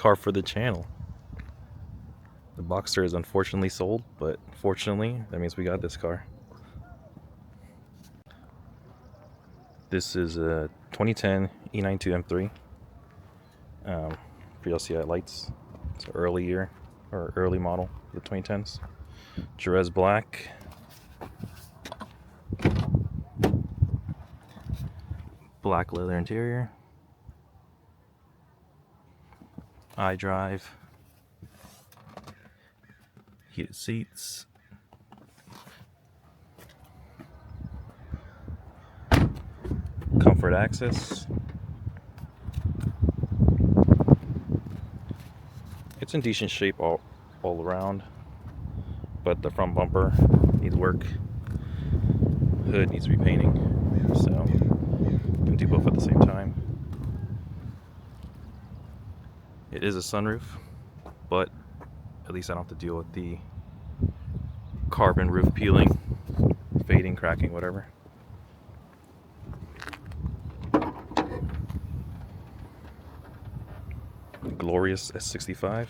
car for the channel. The Boxster is unfortunately sold, but fortunately, that means we got this car. This is a 2010 E92 M3. For lights. It's an early year, or early model, the 2010s. Jerez black. Black leather interior. iDrive. Heated seats. Comfort access. It's in decent shape all around, but the front bumper needs work. Hood needs repainting, so I'm gonna do both at the same time. It is a sunroof, but at least I don't have to deal with the carbon roof peeling, fading, cracking, whatever. Glorious S65.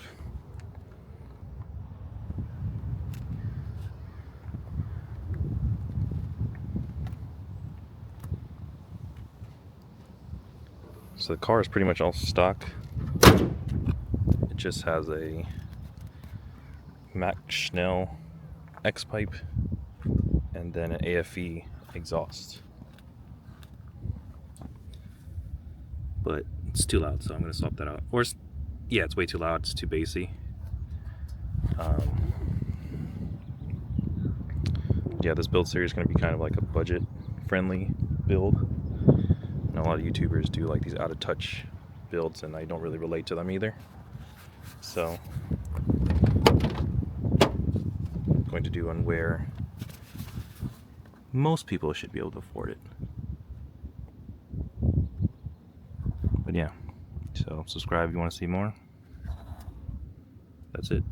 So the car is pretty much all stock. It just has a Mack Schnell X-pipe and then an AFE exhaust. But it's too loud, so I'm going to swap that out. Or yeah, it's way too loud. It's too bassy. Yeah, this build series is going to be kind of like a budget-friendly build. And a lot of YouTubers do like these out-of-touch builds, and I don't really relate to them either. So I'm going to do one where most people should be able to afford it. But yeah, so subscribe if you want to see more. That's it.